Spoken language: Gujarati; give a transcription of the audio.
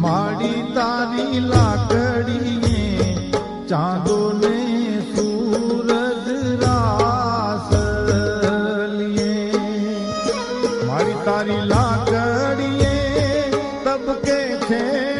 માડી તારી લાકડીએ ચાંદો ને સૂરજ રાસ લીએ મારી તારી લાકડીએ તબકે છે